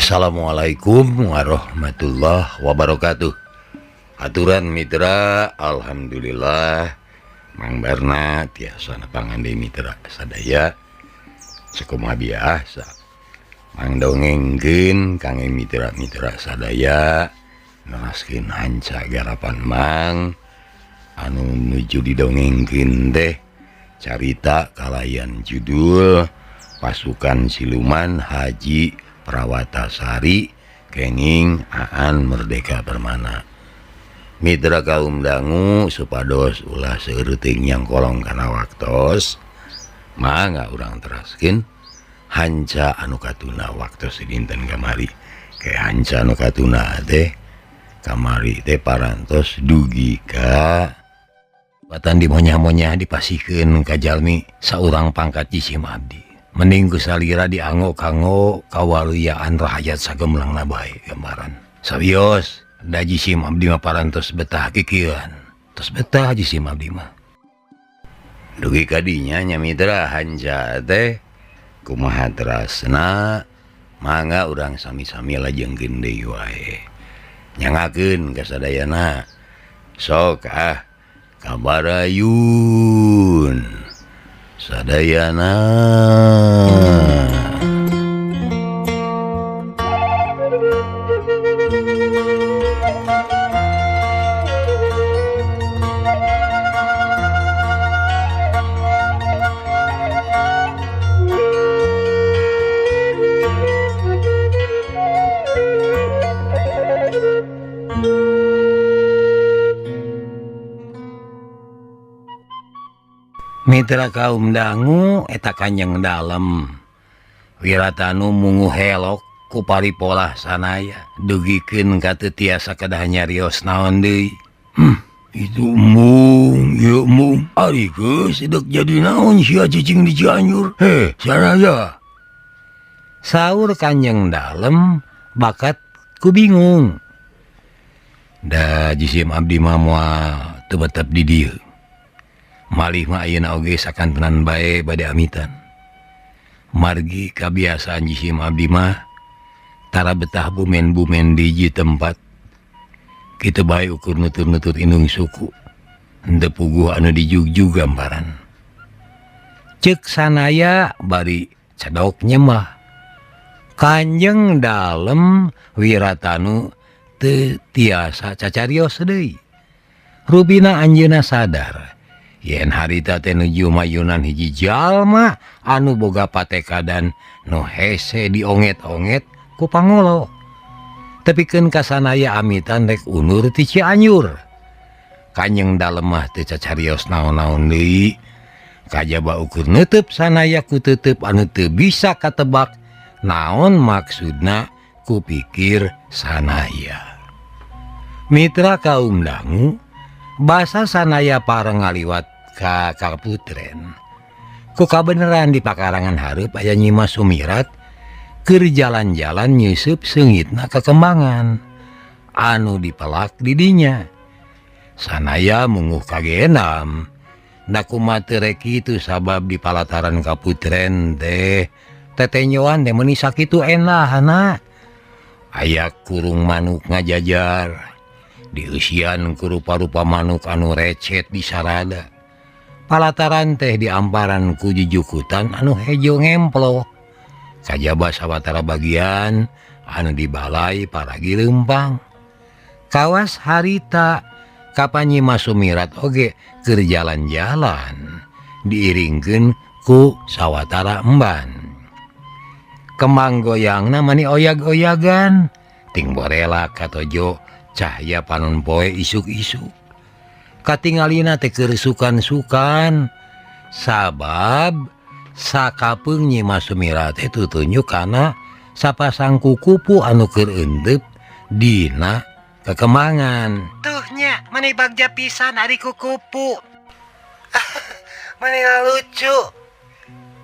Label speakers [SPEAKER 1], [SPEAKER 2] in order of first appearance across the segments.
[SPEAKER 1] Assalamualaikum warahmatullahi wabarakatuh. Aturan mitra, alhamdulillah Mang Barna tiasa napangandai mitra sadaya sakumaha biasa Mang dongengkeun kangge mitra-mitra sadaya neraskeun hanca garapan Mang anu nuju didongengkeun teh carita kalayan judul Pasukan Siluman Haji Prawatasari kenging Aan Merdeka Permana. Mitra kaum dangu supados ulah seueuting yang kolong kana waktos mangga urang teraskeun hanca anu katuna waktos dinten kamari ke hanca anu katuna teh kamari teh parantos dugi ka batan dimonya-monya dipasikeun ka jalmi saurang pangkat jisim abdi mending kusalira dianggo kanggo kawaluyaan rakyat sagemlangna bae gambaran sawios da jisim abdi mah parantos betah kikieuan tos betah jisim abdi mah dugi kadinya nya mitra hanca teh kumaha terasna mangga urang sami-sami lajengkeun deui wae nyangakeun ka sadayana sok kabarayun sadayana. Mitra kaum dangu eta Kanjeng Dalem Wiratanu mungu helok ku paripolah sanaya dugikeun ka teu tiasa kedah nyarios naon deui. Itu mung, ya mung ari geus sedek jadi naon sia cicing di Cianjur. Saraya saur Kanjeng Dalem bakat ku bingung. Da jisim abdi mah moal teu betep di dieu. Malih mah ayeuna oge sakantenan bae bade amitan. Margi kabiasaan jisim abdi mah tara betah bumen-bumen di hiji tempat. Kitu bae ukur nutur-nutur indung suku. Henteu puguh anu dijugjug gambaran. Ceuk sanaya bari cedok nyemah. Kanjeng Dalem Wiratanu teu tiasa cacarios deui. Rubina anjeunna sadar yen harita teh nuju mayunan hiji jalma anu boga patekadan nu hese dionget-onget ku Pangolo. Tepikeun ka sanaya amitan rek undur ti Cianjur. Kanjeng Dalem mah teu cacarios naon-naon deui. Kajaba ukur neuteub sanaya ku teuteub anu teu bisa katebak naon maksudna ku pikir sanaya. Mitra kaum dangu basa sanaya pareng ngaliwat ka Kaputren. Ku kabeneran di pakarangan hareup aya Nyi Mas Sumirat keur jalan-jalan nyeusup seungitna kekembangan anu dipelak di dinya. Sanaya munguh kagenam da kumaha teu rek kitu sabab di palataran Kaputren teh tetenyoan teh meuni sakitu endahna. Aya kurung manuk ngajajar dieusian ku rupa-rupa manuk anu recet di sarada. Palataran teh di amparan ku jujukutan anu hejo ngemplo. Kajaba sawatara bagian anu di balai paragi leumpang. Kawas harita kapan Nyi Mas Sumirat oge keur jalan-jalan diiringkeun ku sawatara emban. Kembang goyangna mani oyag-oyagan ting borela katojo cahya panon poe isuk-isuk. Katingalina teh keur sukan-sukan sabab sakapeung Nyi Mas Sumirat teh tutunjuk kana sapasang kukupu anu keur eundeup dina kekembangan. Tuh nya mani bagja pisan ari kukupu. Mani lucu.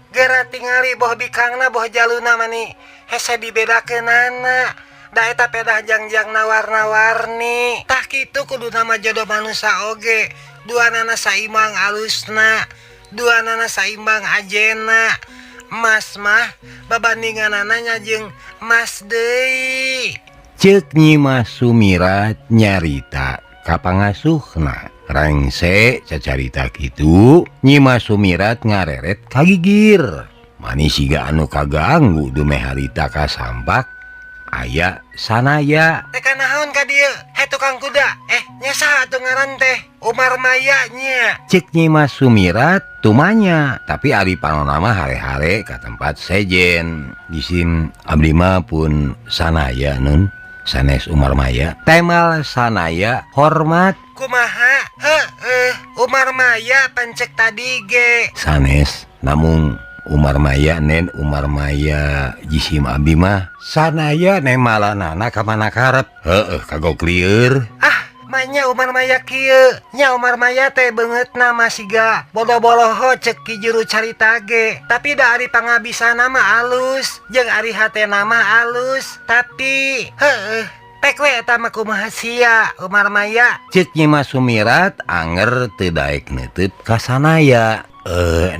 [SPEAKER 1] Gara tingali boh bikangna boh jaluna mani hese dibedakeunana. Da eta pedah jangjang warna-warni. Tah kitu kudu nama jodoh manusia oge. Duanana saimbang alusna, duanana saimbang ajena.
[SPEAKER 2] Mas mah babandingan anaknya jeung Mas Deui.
[SPEAKER 1] Cek Nyi Mas Sumirat nyarita ka pangasuhna. Rengse cacarita kitu Nyi Mas Sumirat ngareret kagigir. Manis siga anu kaganggu dume harita kasampak aya sanaya.
[SPEAKER 2] Teh kanaon ka dieu? He tukang kuda. Nya saha atuh ngaran teh? Umar Maya nya.
[SPEAKER 1] Cek Nyi Mas Sumirat tumanya, tapi ari panonama hare-hare ka tempat sejen. Jisim abdi mah pun sanaya nun. Sanes Umar Maya temal sanaya hormat.
[SPEAKER 2] Kumaha? Umar Maya pancek tadi ge.
[SPEAKER 1] Sanes namun Umar Maya nen Umar Maya jisim abdi mah sanaya nemalanana ka mana karep. Kagok lieur.
[SPEAKER 2] Manya Umar Maya kieu. Nya Umar Maya teh beungeut nama siga bodo-boloho cek ki juru carita ge. Tapi da ari pangabisana mah alus, jeung ari hatena mah alus. Tapi pek we eta mah kumaha sia Umar Maya.
[SPEAKER 1] Cek Nyi Mas Sumirat anger teu daek neuteut ka sanaya.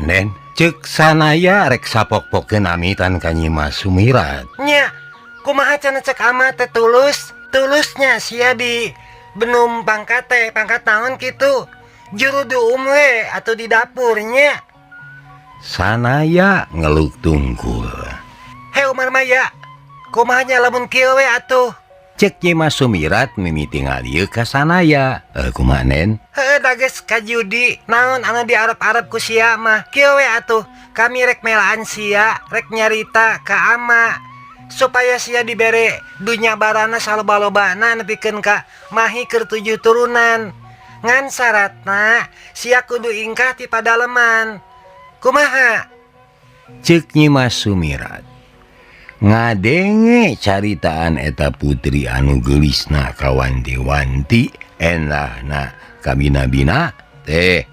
[SPEAKER 1] Nen cek sanaya rek sapok-pokkeun amitan ka Nyi Mas Sumirat.
[SPEAKER 2] Nya kumaha cenah cek ama teh tulus? Tulusnya sia di benum pangkat teh, pangkat naon kitu? Juru duum we atau di dapurnya.
[SPEAKER 1] Sanaya ngeluk tungkul.
[SPEAKER 2] He Umar Maya, kumahanya lamun kieu we atuh?
[SPEAKER 1] Cek Nyi Mas Sumirat mimiti ngalieu ka sanaya. Kumaha nen?
[SPEAKER 2] Dages ka judi. Naon anu diarep-arep ku sia mah? Kieu we atuh. Kami rek melaan sia, rek nyarita ka ama. Supaya sia dibere dunya barana saloba-lobana nepikeun ka mahi keur 7 turunan. Ngan syaratna sia kudu ingkah ti padaleman. Kumaha?
[SPEAKER 1] Cek Nyi Mas Sumirat ngadenge caritaan eta putri anu geulisna kawanti-wanti endahna kabina-bina teh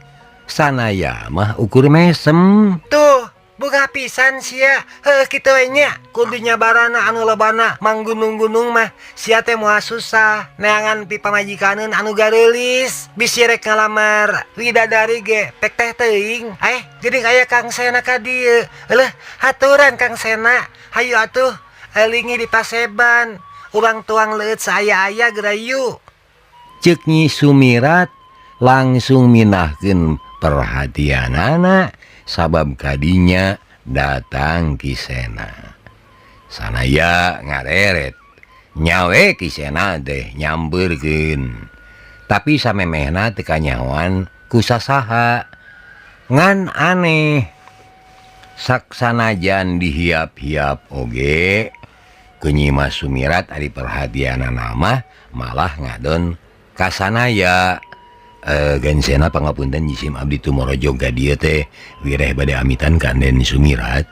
[SPEAKER 1] sanaya mah ukur mesem.
[SPEAKER 2] Tuh boga pisan sia. Kitu we nya kudunya barana anu lobana manggunung-gunung mah sia teh moal susah neangan pi pamajikaneun anu gareulis. Bisi rek ngalamar widadari ge pek teh teuing. Geuning aya Kang Sena ka dieu. Leuh haturan Kang Sena. Hayu atuh elingi di Paseban. Urang tuang leuit saaya-aya gerayu.
[SPEAKER 1] Cek Nyi Sumirat langsung minahkeun perhatianana sabab kadinya datang Kisena. Sanaya ngareret nyawe Kisena teh nyambeurkeun. Tapi samemehna teu kanyawan ku sasaha. Ngan aneh saksanajan dihiap-hiap oge ku Nyi Mas Sumirat ari perhatianana mah malah ngadon ka sanaya. Gensena pangapunten jisim abdi tumorojo gadieu teh wireh bade amitan ka Den Sumirat.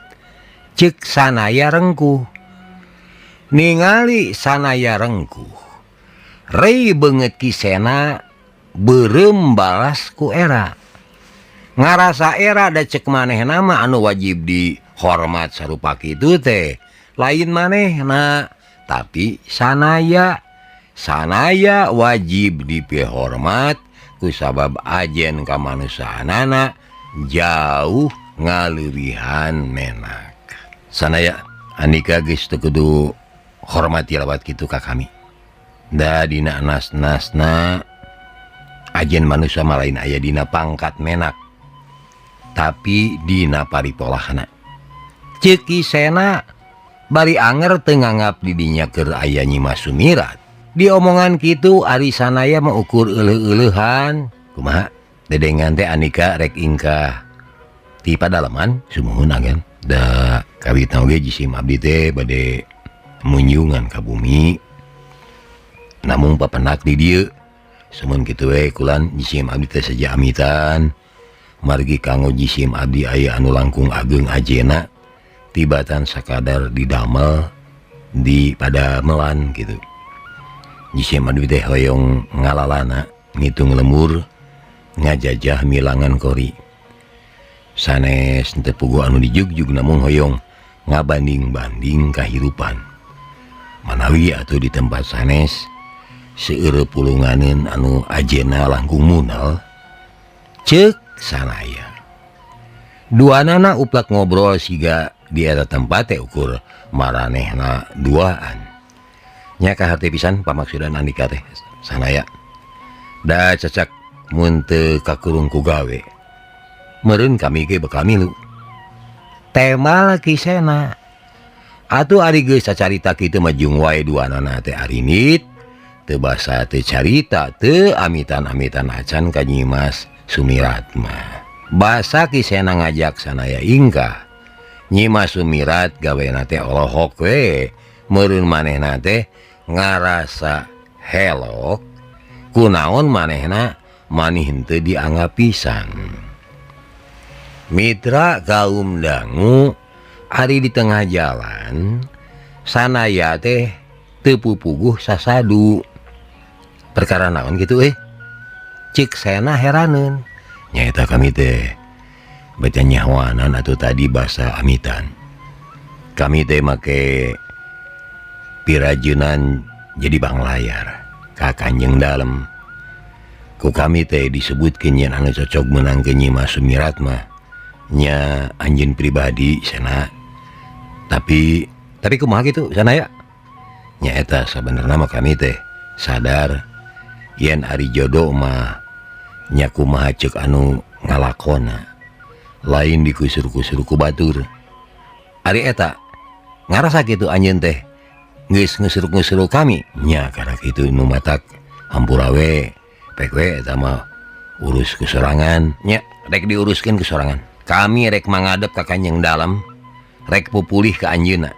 [SPEAKER 1] Cek sanaya rengkuh. Ningali sanaya rengkuh rei beungeut Kisena beureum balas ku era. Ngarasa era da cek manehna mah anu wajib dihormat sarupa kitu teh lain manehna, tapi sanaya wajib dipihormat kusabab ajen kamanusaanana jauh ngaleuwihan menak. Sanaya andika geus teu kudu hormati lawat kitu ka kami. Da dina nas-nasna ajen manusia malain aya dina pangkat menak, tapi dina paripolahna. Ceuk Kisena bari anger teu nganggap di dinya keur aya Nyi Mas Sumirat. Di omongan kitu ari sanaya mah ukur euleuh-euleuhan. Kumaha? Dedengan teh andika rek ingkah ti padalaman sumuhun agen. Da kawitna oge jisim abdi teh bade munjungan ka bumi. Namung papenak di dieu. Samun kitu we kulan jisim abdi teh saja amitan. Margi kanggo jisim abdi aya anu langkung ageng ajena. Tibatan sakadar didamel di padamelan gitu. Jisim abdi teh hoyong ngalalana ngitung lemur ngajajah milangan kori. Sanes teu puguh anu dijugjug namung hoyong ngabanding-banding kahirupan. Manawi atuh di tempat sanes seueur pulunganeun anu ajena langkung munal. Ceuk sanaya Dua nana uplak ngobrol siga di era tempat ukur maranehna duaan. Nya kaharte pisan pamaksudan Andika teh sanaya. Da cacak mun teu kakurung ku gawe. Meureun kami ge bakal milu. Tema kisena. Atuh ari geus sacarita kitu mah jeung wae dua nana teh arinit. Teu basa teu carita teu amitan-amitan acan ka Nyimas Sumirat mah. Basa kisena ngajak sanaya ingkah. Nyimas Sumirat gawena teh olohok we. Meureun manehna teh ngarasa helok. Kunaon manehna manih henteu dianggap pisan. Mitra kaum dangu ari di tengah jalan sanaya teh teu pupuguh sasadu. Perkara naon gitu cik sena heraneun. Nyaeta kami teh baca nyawanan atau tadi bahasa amitan. Kami teh make pirajunan jadi bang layar ka Kanjeng Dalem. Ku kami teh disebutkeun yen anu cocok menang ke Nyimas Sumirat mah nya anjeun pribadi sana. Tapi kumaha kitu sanaya? Nyaeta sabenerna mah kami teh sadar yen ari jodoh mah nya kumaha ceuk anu ngalakona lain dikusur-kusur ku batur. Ari eta ngarasa kitu anjeun teh geus ngusur-ngusur kami nya karena kitu nu matak hampura we pek we eta mah urus kesorangan nya rek diuruskeun kesorangan. Kami rek mangadep ka Kanjeng Dalem rek pupulih ka anjeunna.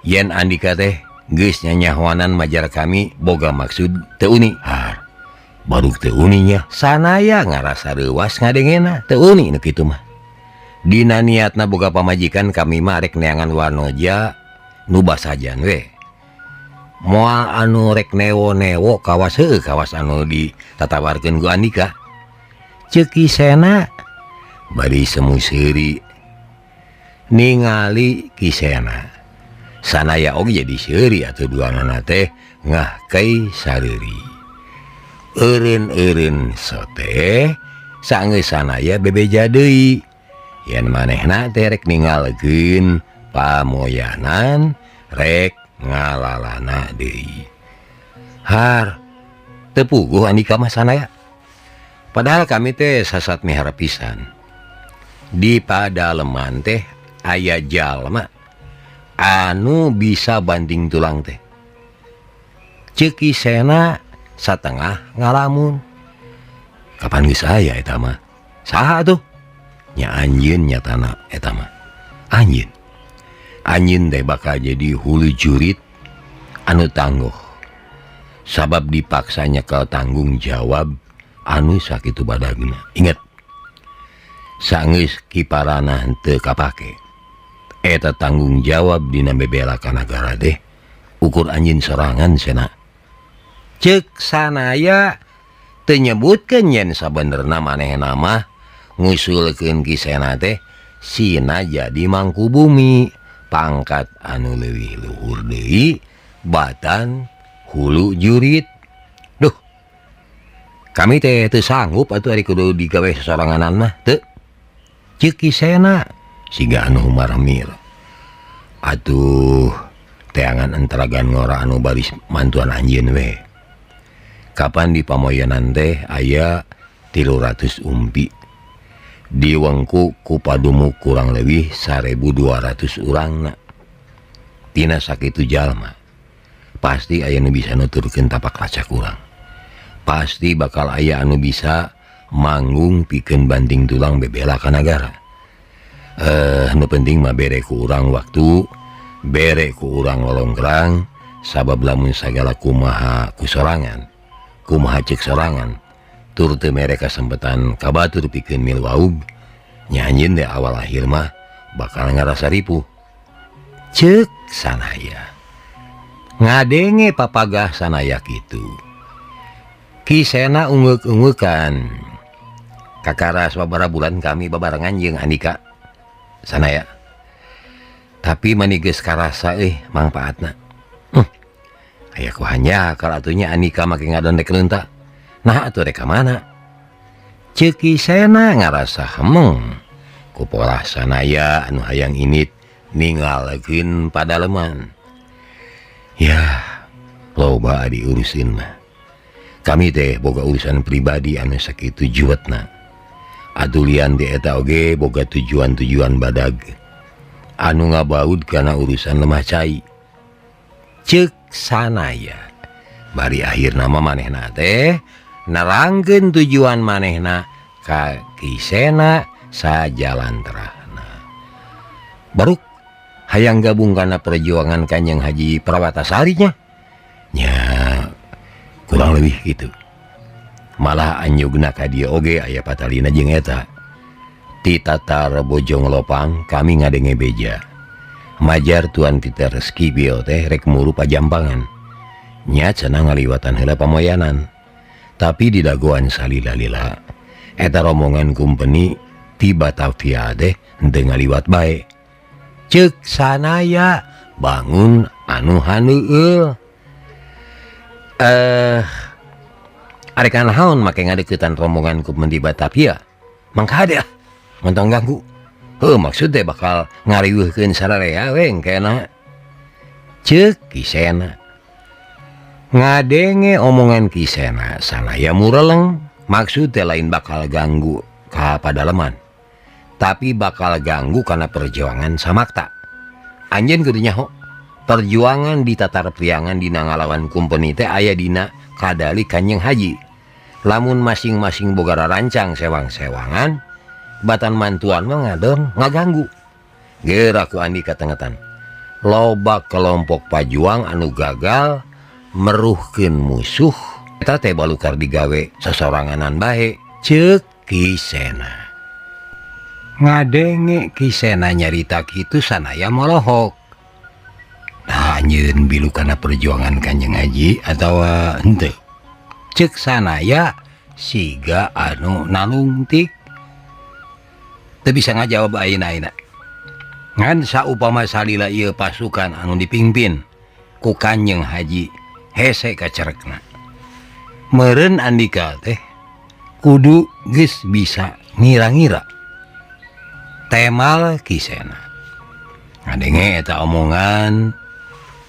[SPEAKER 1] Yen Andika teh geus nyanyahoanan majar kami boga maksud teu uni. Baru teu uninya sanaya ngarasa reuas ngadengena teu uni nu kitu mah. Dina niatna boga pamajikan kami mah rek neangan wanoja nu basajan we. Moal anu rek newo-newo kawas kawas anu ditatawarkeun ku Andika. Ceuk kisena bari semu seuri ningali kisena. Sanaya oge jadi seuri atuh duanana teh ngahkei sareuri. Eureun-eureun sote saenggeus sanaya bebeja deui. Yen manehna teh rek ningalkeun pamoyanan rek ngalalana deui. Teu puguh Andika mah sanaya. Padahal kami teh sasat mihara pisan. Di padaleman teh aya jalma anu bisa banding tulang teh. Ceuk kisena satengah ngalamun. Kapan geus aya eta mah? Saha atuh? Nya anjeun nyatana eta mah. Anjeun. Anjeun teh bakal jadi hulu jurit anu tangguh. Sabab dipaksa nyekel tanggung jawab anu sakitu badagna. Ingat. Saenggeus kiparana henteu kapake. Eta tanggung jawab dina bebela ka nagara teh ukur anjeun sorangan cenah. Ceuk sanaya teu nyebutkeun yen sabenerna manehna mah ngusulkeun kisena teh sina jadi mangku bumi, pangkat anu leuwih luhur deui, batan hulu jurit. Duh. Kami teh teu sanggup atuh ari kudu digawe soranganan mah teu. Ceuk kisena siga anu maramir. Atuh teangan enteragan ngora anu baris mantuan anjeun we. Kapan di pamoyanan teh aya 300 umpi. Di wengku ku padumu kurang lebih 1.200 urangna. Tina sakitu jalma pasti aya nu bisa nuturkeun tapak lacak urang. Pasti bakal aya anu bisa manggung pikeun banting tulang bebela ka nagara. Nu penting mah bere ku urang waktu, bere ku urang lolongkrang, sabab lamun sagala kumaha kusorangan. Kumaha ceuk sorangan tur teu mere kasempetan kabatur pikeun mil waug nya anjeun teh awal akhir mah bakal ngarasa ripuh. Ceuk sanaya ngadenge papagah sanaya kitu. Kisena ungeuk-ungukan kakara sababaraha bulan kami babarengan jeung Andika sanaya. Tapi mani geus karasa mangpaatna. Aya ku hanya kalau atunya Andika make ngadondek leunta. Nah atuh rek ka mana? Ceuk kisena ngarasa hemeng kupolah sanaya anu hayang init ninggalakeun padaleman. Ya loba diurusin mah. Kami teh boga urusan pribadi anu sakitu juwetna. Adulian di eta oge boga tujuan-tujuan badag anu ngabaud kana urusan lemah cai. Ceuk sanaya bari akhir nama manehna teh nerangkeun tujuan manehna ka kisena sajalan terahna. Baruk hayang gabung kana perjuangan Kanjeng Haji Prawatasari nya. Nya kurang lebih gitu. Malah anyugna ka dieu oge aya patalina jeung eta. Ti tatar bojong lopang kami ngadenge beja. Majar Tuan Peter Skibio teh rek muru pajampangan. Nya cenah ngaliwatan heula pamoyanan. Tapi di dagoan salila-lila eta rombongan kumpeni ti Batavia teh henteu ngaliwat bae. Ceuk sanaya bangun anu haneueul. Arek naon make ngadeuketan rombongan ku di Batavia? Mangka hade montong ganggu. Maksud teh bakal ngariweuhkeun sararea we engkena. Ceuk kisena. Ngadenge omongan kisena sanaya mureleng. Maksud teh lain bakal ganggu ka padaleman. Tapi bakal ganggu karena perjuangan samakta. Anjeun kudu nyaho. Perjuangan di tatar priangan dina ngalawan kumpeni teh aya dina kadali Kanjeng Haji. Lamun masing-masing boga rancang sewang-sewangan, batan mantuan mah ngadon ngaganggu. Geura ku Andika tengetan. Loba kelompok pajuang anu gagal meruhkeun musuh eta teh balukar digawe sasoranganan bae. Ceuk kisena. Ngadenge kisena nyarita kitu sanaya molohok. Nah anjeun bilu kana perjuangan Kanjeng Haji atau henteu? Ceuk sanaya siga anu nalungtik. Teu bisa ngajawab ayeuna. Ngan saupama salila ieu pasukan anu dipimpin ku Kanjeng Haji hese kacerekna. Meureun Andika teh kudu geus bisa ngira-ngira temal kisena. Ngadenge eta omongan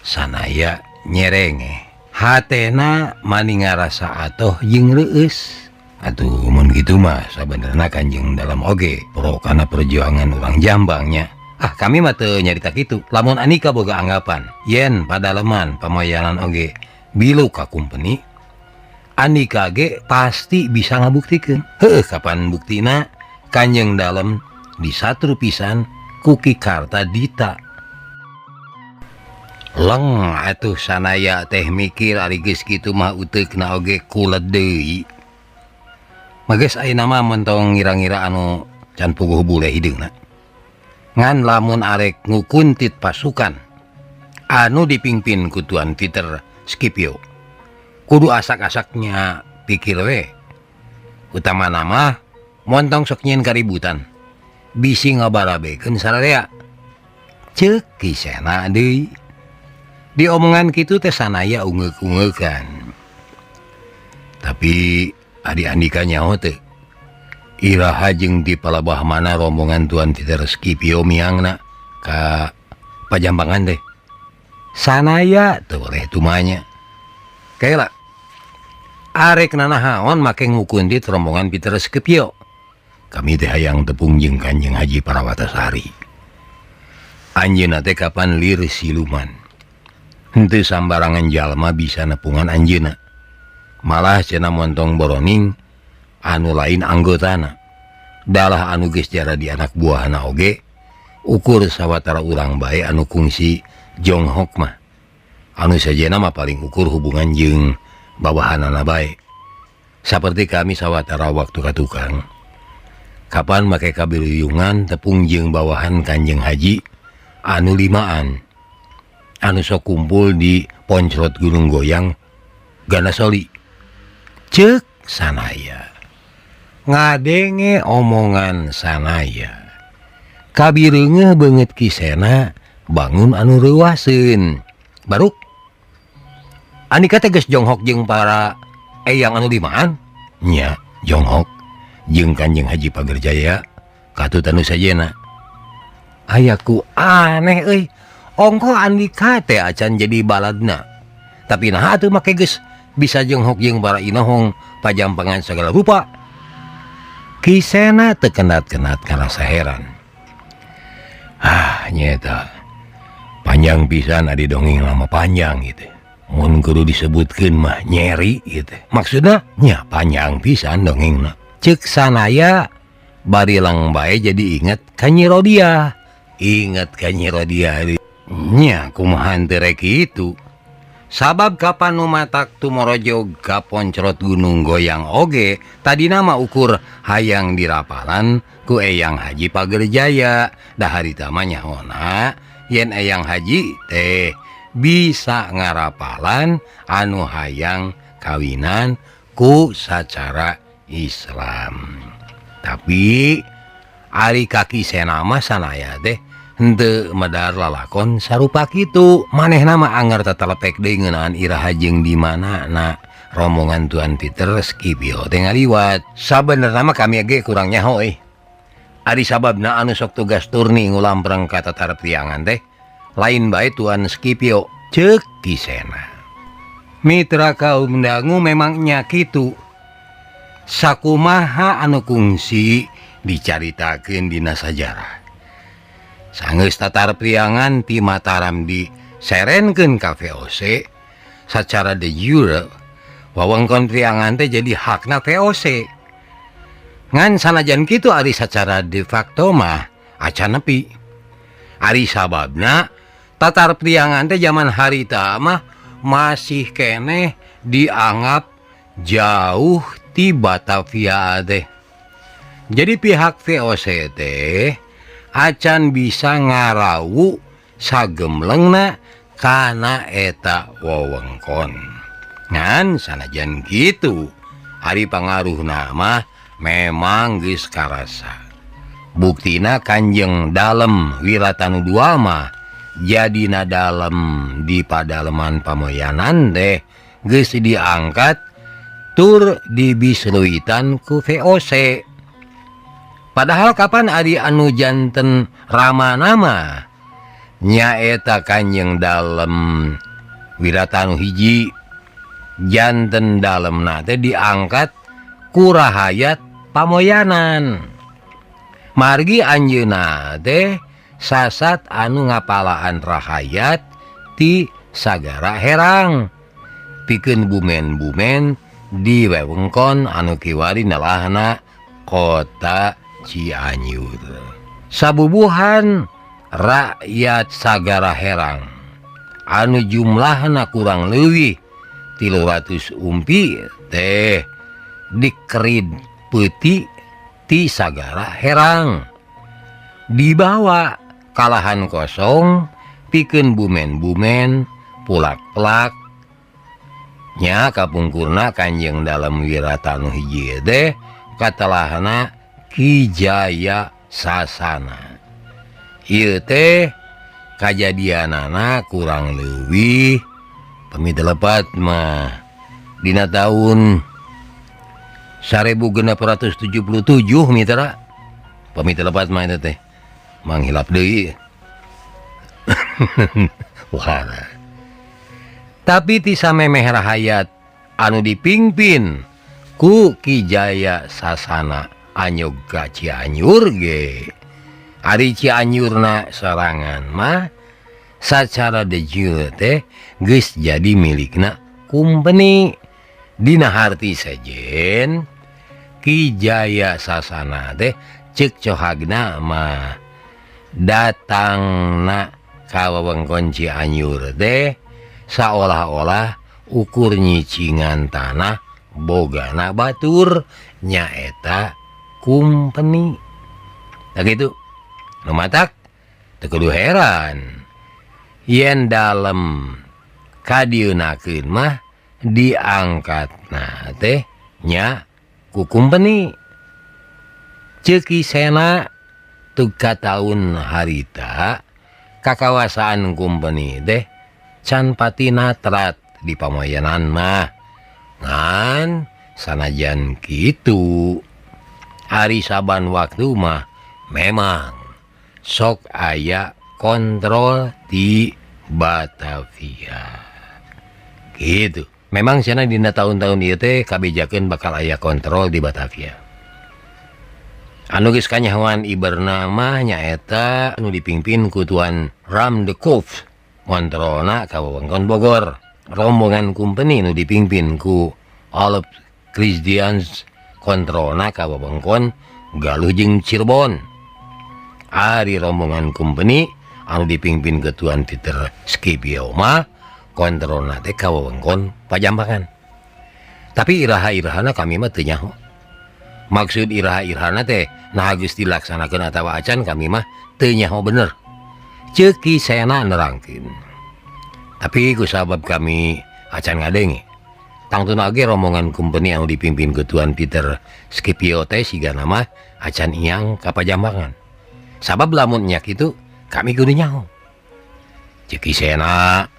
[SPEAKER 1] sanaya nyerenge. Hatena mani ngarasa atoh jeung reueus. Atuh mun kitu mah sabenerna Kanjeng dalam oge pro kana perjuangan urang Jambangnya. Kami mah teu nyarita kitu. Lamun Andika boga anggapan yen padaleman pamoyanan oge bilu ka kumpeni, Andika ge pasti bisa ngabuktikeun. Kapan buktina? Kanjeng dalem disatru pisan ku Ki Kartadita. Leng atuh sanaya teh mikir ari geus kitu mah uteukna oge kulet deui. Mages ayeuna mah mentong ngira-ngira anu can puguh bule hideungna. Ngan lamun arek ngukuntit pasukan anu dipimpin ku Tuan Peter Skibio, kudu asak-asaknya pikir we. Utama nama montong sok nyieun kaributan, bisi ngabarabekeun sararea. Ceuk kisena deui. Di omongan kitu teh sanaya ungeuk-ungeukan. Tapi adi Andika nyaho teh. Iraha jeung di palabah mana rombongan Tuan Peter Skibio miangna ka pajampangan teh. Sanaya teu boleh tumanya. Kaela arek nanahaon make ngukuntit rombongan Peter Skibio. Kami teh hayang tepung jeung Kanjeng Haji Prawatasari. Anjeunna teh kapan lir siluman. Henteu sambarangan jalma bisa nepungan anjeunna. Malah cenah montong boroning anu lain anggotana. Dalah anu geus jara di anak buahna oge ukur sawatara urang bae anu kungsi jonghok mah. Anu sajena mah paling ukur hubungan jeung bawahanana bae. Saperti kami sawatara waktu ka tukang. Kapan make kabiluyungan tepung jeung bawahan Kanjeng Haji anu limaan. Anu sok kumpul di Poncrot Gunung Goyang Ganasoli. Ceuk sanaya. Ngadenge omongan sanaya. Kabireungeuh beungeut kisena bangun anu reuwaseun. Baruk Andika teh geus jonghok jeung para eyang anu limaan? Nya, jonghok jeung Kanjeng Haji Pagerjaya Katutan sajena. Ayaku aneh euy. Ongko Andika teh acan jadi baladna. Tapi nah atuh make geus bisa jenghok jeung para inohong pajampangan segala rupa. Kisena teu kenat-kenat karasa heran. Nyeta. Panjang pisan adi dongeng lama panjang gitu. Mun kudu disebutkeun mah nyeri gitu. Maksudna nya panjang pisan dongengna. Ceuk sanaya bari lang bae jadi inget ka Nyi Rodia. Inget ka Nyi Rodia. Nya kumaha teu rek kitu. Sabab kapan nu matak tumorojo ka poncrot gunung goyang oge, tadi nama ukur hayang dirapalan ku Eyang Haji Pagerjaya. Da harita mah nyaona yen Eyang Haji teh bisa ngarapalan anu hayang kawinan ku sacara Islam. Tapi ari kaki senama sanaya teh henteu medar lalakon sarupa kitu. Manehna mah anger tatalepek deui ngeunaan iraha jeung di mana na rombongan Tuan Peter Skibio teh ngaliwat. Sabenerna mah kami ge kurang nyaho Ari sababna anu sok tugas turni ngulampreng ka tatar priangan teh lain bae Tuan Skibio ceuk Kisena. Mitra kaum dangu memang nya kitu. Sakumaha anu kungsi dicaritakeun dina sajarah. Sanggeus tatar priangan ti Mataram diserenkeun ka VOC sacara de jure wewengkon priangan teh jadi hakna VOC. Ngan sanajan kitu ari sacara de facto mah acan nepi. Ari sababna tatar priangan teh zaman harita mah masih keneh dianggap jauh ti Batavia teh. Jadi pihak VOC teh acan bisa ngarawu sagemlengna kana eta wewengkon. Ngan sanajan kitu ari pangaruhna mah memang geus karasa. Buktina Kanjeng Dalem Wiratanu II mah jadina dalem di padaleman pamoyanan teh geus diangkat tur dibisluitan ku VOC. Padahal kapan ari anu janten ramanama nyaeta Kanjeng Dalem Wiratanu hiji janten dalemna teh diangkat ku rahayat pamoyanan. Margi anjeunna teh sasat anu ngapalaan rahayat ti sagara Herang. Pikeun bumen-bumen di wewengkon anu kiwari nelahna kota Cianjur. Sabubuhan rakyat sagara Herang anu jumlahna kurang leuwih 300 umpi teh dikerid peuti ti sagara Herang. Dibawa kalahan kosong pikeun bumen-bumen pulak-pelak nya kapungkurna Kanjeng Dalem Wiratanu hiji teh katalahna Ki Jaya Sasana. Ieu teh kajadianana kurang leuwih pami telepat mah dina taun 1677 mitra. Pami telepat mah eta teh manghilap deui. Wah. Tapi ti samemeh rahayat anu dipingpin ku Ki Jaya Sasana anyogga Cianjur ge. Ari Cianjurna sorangan mah sacara de jure teh geus jadi milikna kumpeni. Dina harti sejen Ki Jaya Sasana teh ceuk cohagna mah datangna ka wewengkon Cianjur teh saolah-olah ukur nyicingan tanah bogana batur nyaeta kumpeni. Nah gitu nu matak teu kudu heran yen dalem kadieunnakeun mah diangkatna teh nya ku kumpeni. Ceuk Kisena tuka taun harita kakawasaan kumpeni teh can pati natrat di pamoyanan mah. Ngan sanajan kitu ari saban waktu mah memang sok aya kontrol di Batavia gitu. Memang sana dina tahun-tahun ieu teh kabijakeun bakal aya kontrol di Batavia. Anu geus kanyahoan iberna mah nyaeta anu dipingpin ku Tuan Ram de Koof, kontrolna ka wewengkon Bogor. Rombongan company nu dipingpin ku Olaf Christians, kontrolna ka wewengkon Galuh jeung Cirebon. Ari rombongan company anu dipingpin ke Tuan Peter Scipio mah kontrolna teh ka wewengkon Pajambangan. Tapi iraha-irahana kami mah teu nyaho. Maksud iraha-irahana teh nah geus dilaksanakeun atawa acan kami mah teu nyaho bener. Ceuk Kisena nerangkeun. Tapi ku sabab kami acan ngadenge. Tangtuna ge rombongan company anu dipimpin ku Tuan Peter Scipio teh sigana mah acan iyang ka Pajambangan. Sabab lamun nya kitu kami kudu nyaho. Ceuk Kisena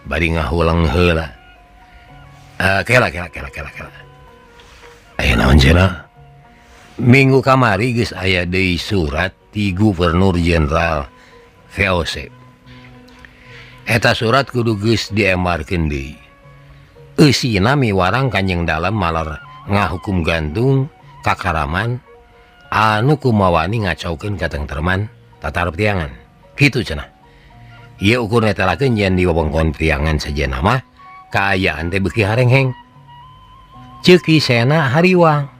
[SPEAKER 1] bari ngahulang heula. Kela. Aya naon cenah? Minggu kamari geus aya deui surat ti Gubernur Jenderal VOC. Eta surat kudu geus diemarkeun deui. Eusina miwarang Kanjeng Dalam malar ngahukum gantung kakaraman anu kumawani ngacaukeun katengtreman tatar priangan. Kitu cenah. Ieu ukur netelakeun yen di wewengkon priangan sejenna mah kaayaan teh beuki harengheng. Ceuk Kisena hariwang.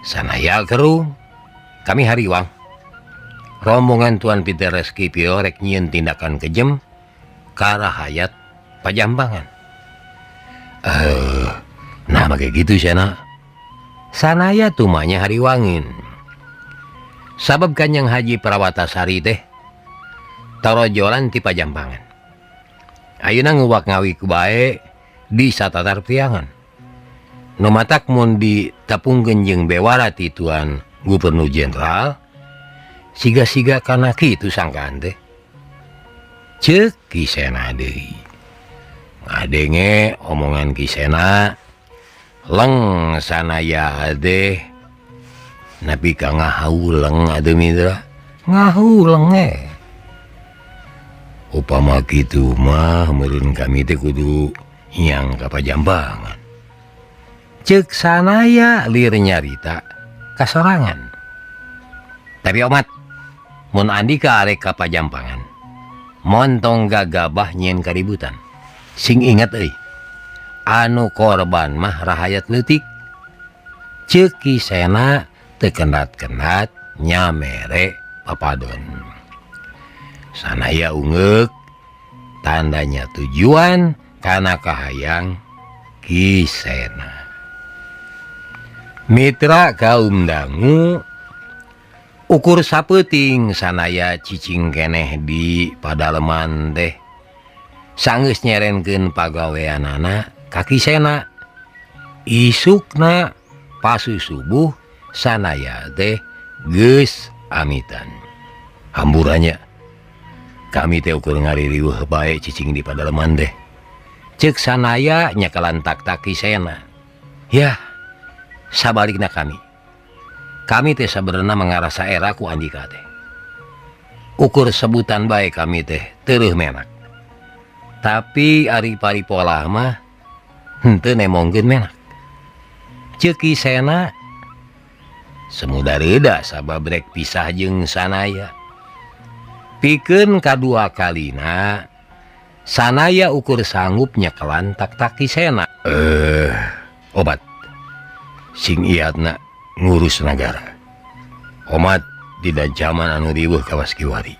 [SPEAKER 1] Sanaya kerung, kami hariwang. Rombongan Tuan Peter Scipio rek nyieun tindakan kejem ka rahayat Pajambangan. Nah make gitu sana. Sanaya tumanya hariwangin. Sabab Kanjeng Haji Prawatasari teh tarojolan ti Pajambangan. Ayeuna nguwak ngawi ku bae di satatar priangan. Numatak mun ditapungkeun jeung bewara ti Tuan Gubernur Jenderal siga-siga kana kitu sangkaan teh. Ceuk Kisena deui. Ngadenge omongan Kisena leng sanaya deh napi ka ngahauleng atuh mitra. Ngahauleng upama kitu mah meureun kami teh kudu nyang ka Pajambangan. Ceuk sanaya lir nyarita kasorangan. Tapi omat, mun andika arek ka Pajambangan, montong gagabah nyieun kaributan. Sing ingat euy, anu korban mah rahayat leutik. Ceuk Kisena teu kendat-kendat nyamere papadon. Sanaya ungeuk tandanya tujuan kana kahayang Kisena. Mitra kaum dangu ukur sapeuting sanaya cicing keneh di padaleman teh sanggeus nyerenkeun pagaweanana ka Kisena. Isukna pasu subuh sanaya teh geus amitan. Hamburanya kami teh ukur ngaririweuh bae cicing di padaleman teh. Ceuk sanaya nya kalantak-tak Kisena. Yah, sabalikna kami teh sabenerna mangarasa era ku andika teh. Ukur sebutan bae kami teh teueuh menak. Tapi ari paripolah mah henteu nemongkeun menak. Ceuk Kisena semudah reda sabab rek pisah jeung sanaya. Pikeun kadua kalina sanaya ukur sanggup nyakelan tak-tak Kisena. Obat sing iatna ngurus negara. Omat dina zaman anu riweuh kawas kiwari.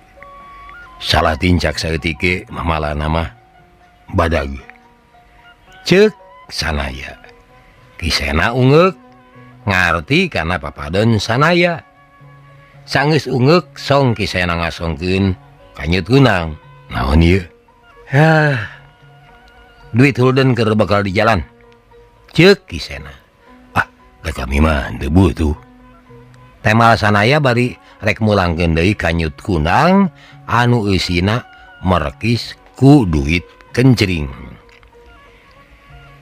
[SPEAKER 1] Salah tincak saeutik mamalana mah badag. Ceuk sanaya. Kisena ungeuk ngarti kana papadon sanaya. Sanggeus ungeuk song Kisena ngasongkeun kanyut kunang. Naon ieu? Duit hulden keur bakal di jalan. Ceuk Kisena. Da kami mah teu butuh. Temal sanaya bari rek mulangkeun deui kanyut kunang anu eusina merekis ku duit kencring.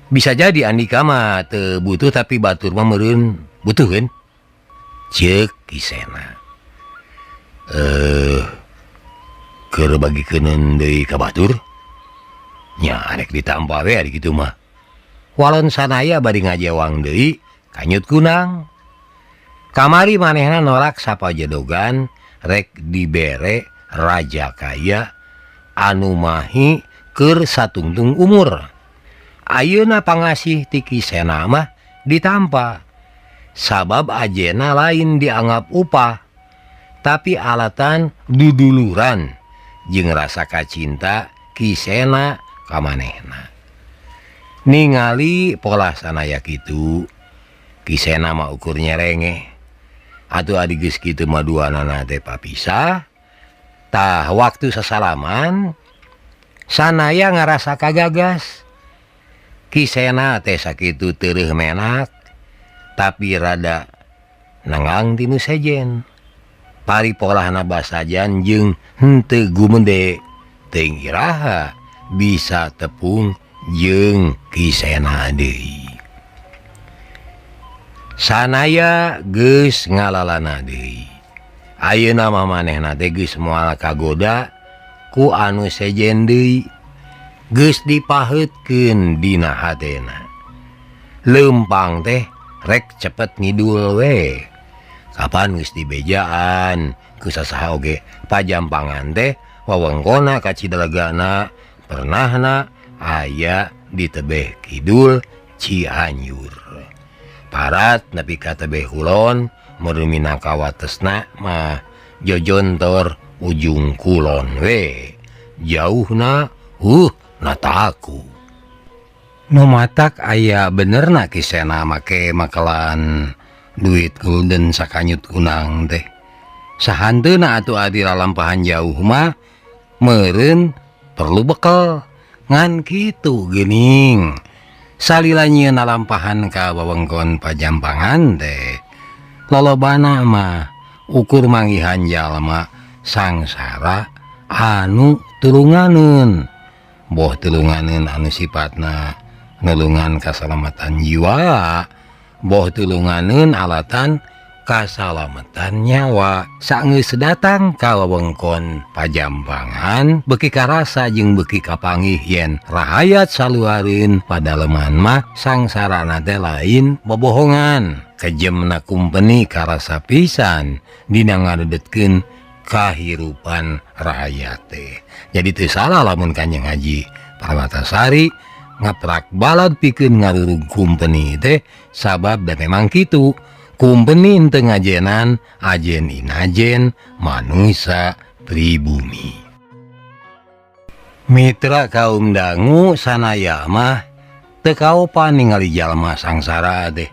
[SPEAKER 1] Bisa jadi andika mah teu butuh tapi batur mah meureun butuhkeun. Ceuk Kisena. keur bagikeun deui ka batur nya arek ditampa we ari kitu mah walon sanaya bari ngajewang deui Kanyut Kunang kamari manehna norak sapajodogan rek dibere raja kaya anu mahi keur satungtung umur. Ayeuna pangasih ti Kisena mah ditampa sabab ajena lain dianggap upah tapi alatan duduluran jeung rasa kacinta Kisena ka manehna. Ningali pola sanaya kitu Kisena mah ukur nyerenge atuh adi geus kitu mah duanana teh papisah. Tah waktu sasalaman sanaya ngarasa kagagas Kisena teh sakitu teureum menak tapi rada nanggang tinu sejen paripolahna basajan jeung henteu gumende teuing iraha bisa tepung jeung Kisena deui. Sanaya geus ngalalana deui. Ayeuna mah manehna teh geus moal kagoda ku anu sejen deui. Geus dipaheutkeun dina hatena. Leumpang teh rek cepet ngidul we. Kapan geus dibejaan ku sasaha oge pajampangan teh wewengkonna ka Cidelagana pernahna aya di tebeh kidul Cianjur. Parat nepi ka tebeh kulon meureun minangka watesna mah jojontor ujung kulon we. Jauhna nataku. Nu matak aya benerna Kisena make makelan duit gulden sakanyut Kunang teh. Sahanteuna atuh adi lalampahan jauh mah meureun perlu bekal. Ngan kitu geuning. Salila nyieun lalampahan ka wewengkon pajampangan teh. Lolobana mah ukur manggihan jalma sangsara anu tulunganeun. Boh tulunganeun anu sifatna nulungan kasalamatan jiwa, boh tulunganeun alatan kasalamatan nyawa. Saenggeus datang ka wewengkon pajampangan beki karasa jeung beki kapanggih yen rahayat saluareun padaleman mah sangsarana teh lain bobohongan. Kejemna kumpeni karasa pisan dina ngadedetkeun kahirupan rakyat teh. Jadi teu salah lamun Kanjeng Haji Parwatasari ngaprak balad pikeun ngarurug kumpeni teh sabab da memang kitu. Kumpeni henteu ngajenan ajen inajen manusia pribumi. Mitra kaum dangu sanaya mah teu kaopan ningali jalma sangsara teh.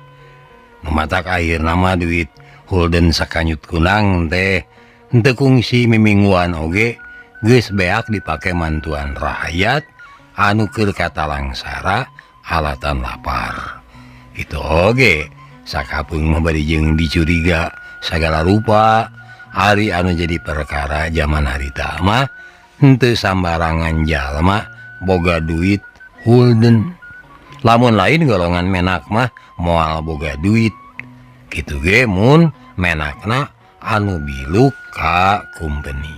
[SPEAKER 1] Nu matak akhirna mah duit Hulden Sakanyut Kunang teh henteu kungsi mimingguan oge geus beak dipake mantuan rakyat anu keur katalangsara alatan lapar. Itu oge sakapeung mah bari jeung dicuriga sagala rupa. Ari anu jadi perkara zaman harita mah henteu sambarangan jalma boga duit Hulden. Lamun lain golongan menak mah moal boga duit. Kitu ge mun menakna anu biluk ka kumpeni.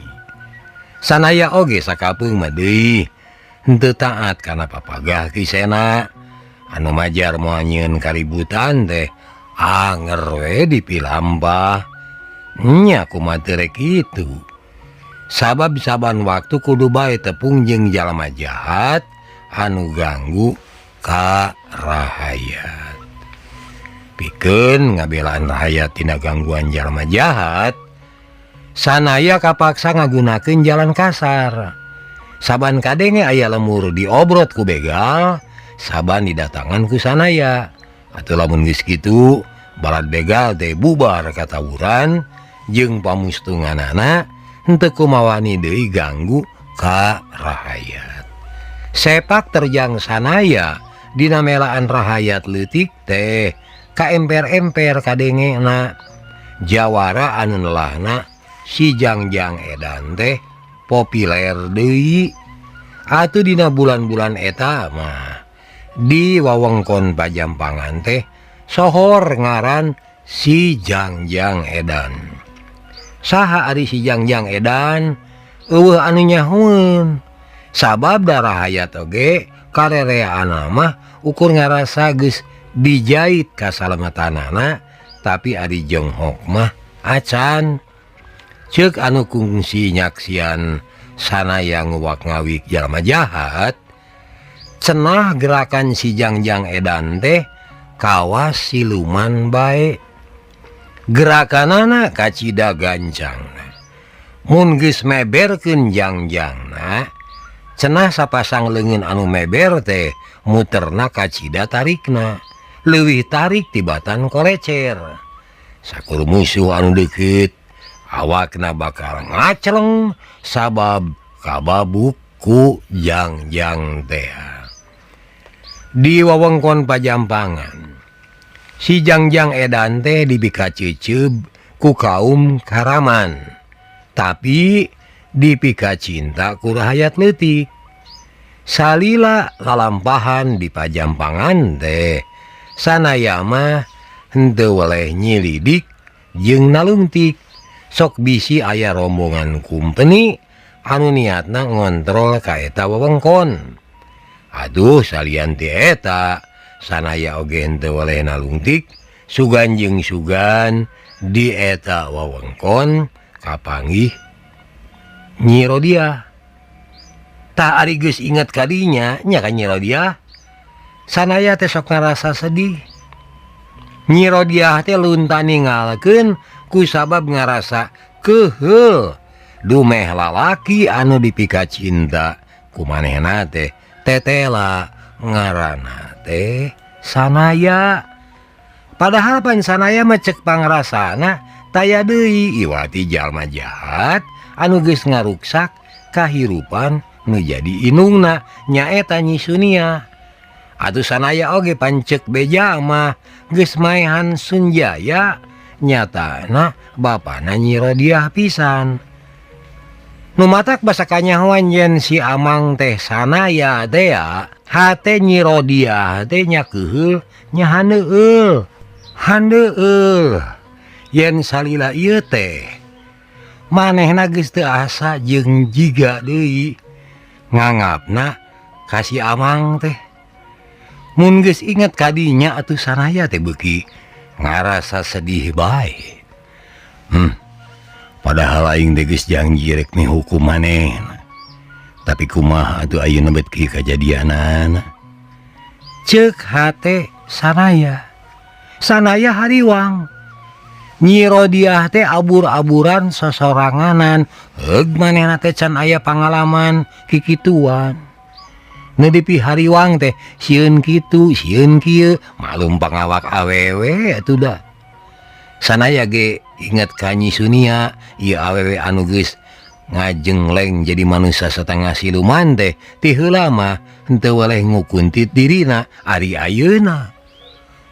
[SPEAKER 1] Sanaya oge sakapeung mah deui henteu taat kana papagah Kisena. Anu majar moal nyieun kaributan teh anger we dipilampah. Nya kumaha teu rek kitu. Sabab saban waktu kudu bae tepung jeung jalma jahat anu ganggu ka rahayat. Pikeun ngabelaan rahayat tina gangguan jalma jahat, sanaya kapaksa ngagunakeun jalan kasar. Saban kadenge aya lemur diobrot ku begal, saban didatangan ku sanaya. Atuh lamun geus kitu, balad begal teh bubar katawuran jeung pamustunganana henteu kumawani deui ganggu ka rahayat. Sepak terjang sanaya dina melaan rahayat leutik teh ka emper-emper kadengena. Jawara anu nelahna si Jangjang edan teh populer deui. Atuh dina bulan-bulan eta mah di wewengkon pajampangan teh sohor ngaran si Jangjang edan. saha ari si Jangjang Edan eueuh anu nyahoeun sabab darah hayat oge karereaan mah ukur ngarasa geus dijait kasalamatanana tapi ari Jonghok mah acan ceuk anu kungsi nyaksian sanaya nguwak ngawik jalma jahat cenah gerakan si Jangjang Edan teh kawas siluman bae gerakanana kacida gancangna mun geus meberkeun Jangjangna cenah sapasang leungeun anu meber teh muterna kacida tarikna leuwih tarik tibatan kolecer sakur musuh anu deukeut awakna bakal ngacleng sabab kababuk ku Jangjang teh. Di wewengkon Pajampangan si Jangjang Edan teh dibika ceuceub ku kaum Karaman tapi dipika cinta ku rahayat leutik salila lalampahan di Pajampangan teh sanaya mah henteu weleh nyilidik jeung nalungtik sok bisi aya rombongan kumpeni anu niatna ngontrol ka eta wewengkon. Aduh salian ti eta sanaya oge henteu weleh nalungtik sugan jeung sugan di eta wewengkon kapanggih Nyi Rodia. Tah ari geus inget kadinya nya ka Nyi Rodia sanaya teh sok ngarasa sedih. Nyi Rodia teh lunta ninggalkeun ku sabab ngarasa keheul dumeh lalaki anu dipika cinta ku manehna teh tetela ngaranna teh sanaya padahal pan sanaya mah cek pangrasana taya deui iwati jalma jahat anu geus ngaruksak kahirupan nu jadi inungna nyaeta Nyi Sunia. Atuh sanaya oge pancek beja mah geus maehan Sunjaya nyatana bapana Nyi Rodia pisan. Nu matak basa kanyahoan yen si Amang teh sanaya teh hate Nyi Rodia teh nya keheul nya handeueul yen salila ieu teh manehna geus teu asa jeung jiga deui nganggapna ka si Amang teh. Mun geus inget kadinya atuh sanaya teh beuki ngarasa sedih bae. Padahal aing teh geus janji rek nih hukum manehna. Tapi kumaha atuh ayeuna bet kieu kajadianana. Ceuk hate sanaya. Sanaya hariwang. Nyi Rodia teh abur-aburan sosoranganan. Heug manehna teh can aya pangalaman kikituan. Nedepi hariwang teh sieun kitu sieun kieu malum pangawak awewe atuh da. Sanaya ge inget ka Nyi Sunia ieu awewe anu geus ngajengleng jadi manusia setengah siluman teh ti heula mah henteu weleh ngukuntit dirina ari ayeuna.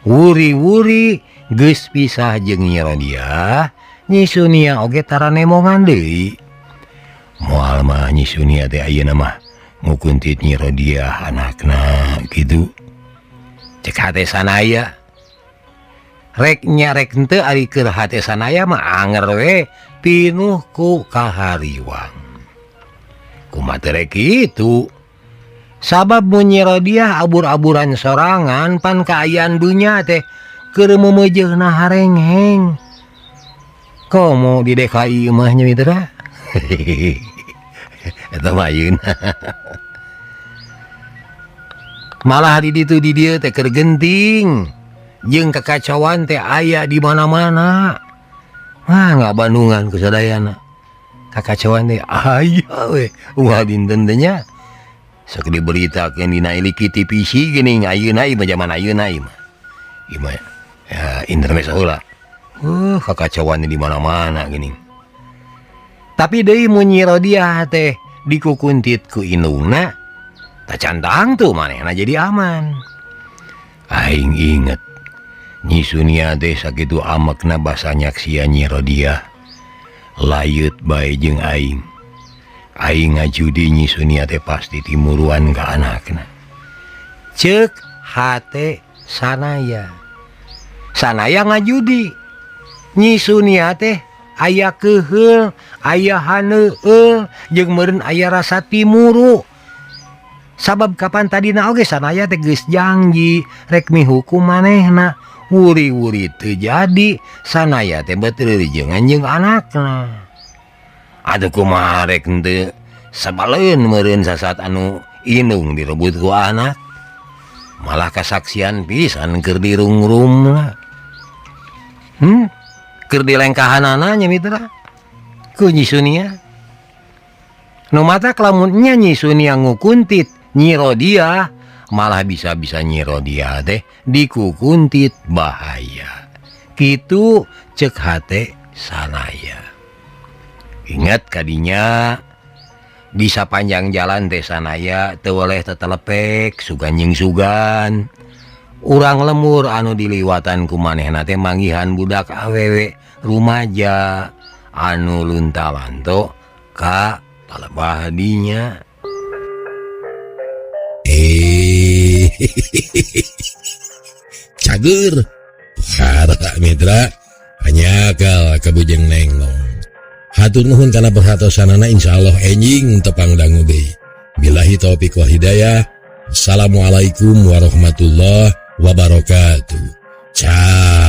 [SPEAKER 1] Wuri-wuri geus pisah jeung Nyi Rodia, Nyi Sunia oge tara nemongan deui. Moal mah Nyi Sunia teh ayeuna mah ngukuntit Nyi Rodia anakna gitu. Cek hate sanaya. Rek nyarek henteu ari keur hate sanaya mah anger we pinuh ku kahariwang. Kumaha teh rek kitu. Sabab mun Nyi Rodia abur-aburan sorangan pan kaayaan dunya teh keur meumeujeuna harengheng. Komo di DKI mah nya mitra. Eta mah ayeuna. Malah di dieu teh keur genting. Jeung kekacauan teh aya di mana-mana. Nggak bandungan kusadayana. Kekacauan teh aya we. Ulah dinten teh nya. Sok diberitakeun dina iliki TVC geuning ayeuna ieu mah zaman ayeuna ieu mah. Ieu mah ya internet heula. Kekacauan di mana-mana geuning. Tapi deui mun Nyi Rodia teh dikukuntit ku indungna, tacantang tuh manehna jadi aman. Aing inget Nyi Sunia teh sakitu amekna basa nyaksian Nyi Rodia. Layut bae jeung aing. Aing ngajudi Nyi Sunia teh pasti timuruan ka anakna. Ceuk hate sanaya. Sanaya ngajudi. Nyi Sunia teh
[SPEAKER 2] aya keheul aya haneueul jeung meureun aya rasa timuru sabab kapan tadina oge sanaya teh geus janji rek mihukum manehna wuri-wuri teu jadi sanaya teh betreurejengan jeung anakna. Aduh kumaha rek henteu sabaleun meureun sasaat anu indung direbut ku anak malah kasaksian pisan keur dirungrumna. Keur dilengkahanana nya mitra ku Nyi Sunia nu mata kelamunnya Nyi Sunia ngukuntit Nyi Rodia malah bisa-bisa Nyi Rodia teh dikukuntit bahaya kitu cek hate sanaya. Ingat kadinya di sapanjang jalan teh sanaya teu oleh tetelepek sugan jeung sugan urang lemur anu diliwatan ku manehna teh manggihan budak awewe rumaja anu luntalanto ka kalebah dinya.
[SPEAKER 3] Cager harta mitra hanya kal kabujeng nengnong hatur nuhun kana perhatosanana insyaallah enjing tepang dangu deui billahi taufik wal hidayah. Assalamualaikum warahmatullahi wabarakatuh. Ciao.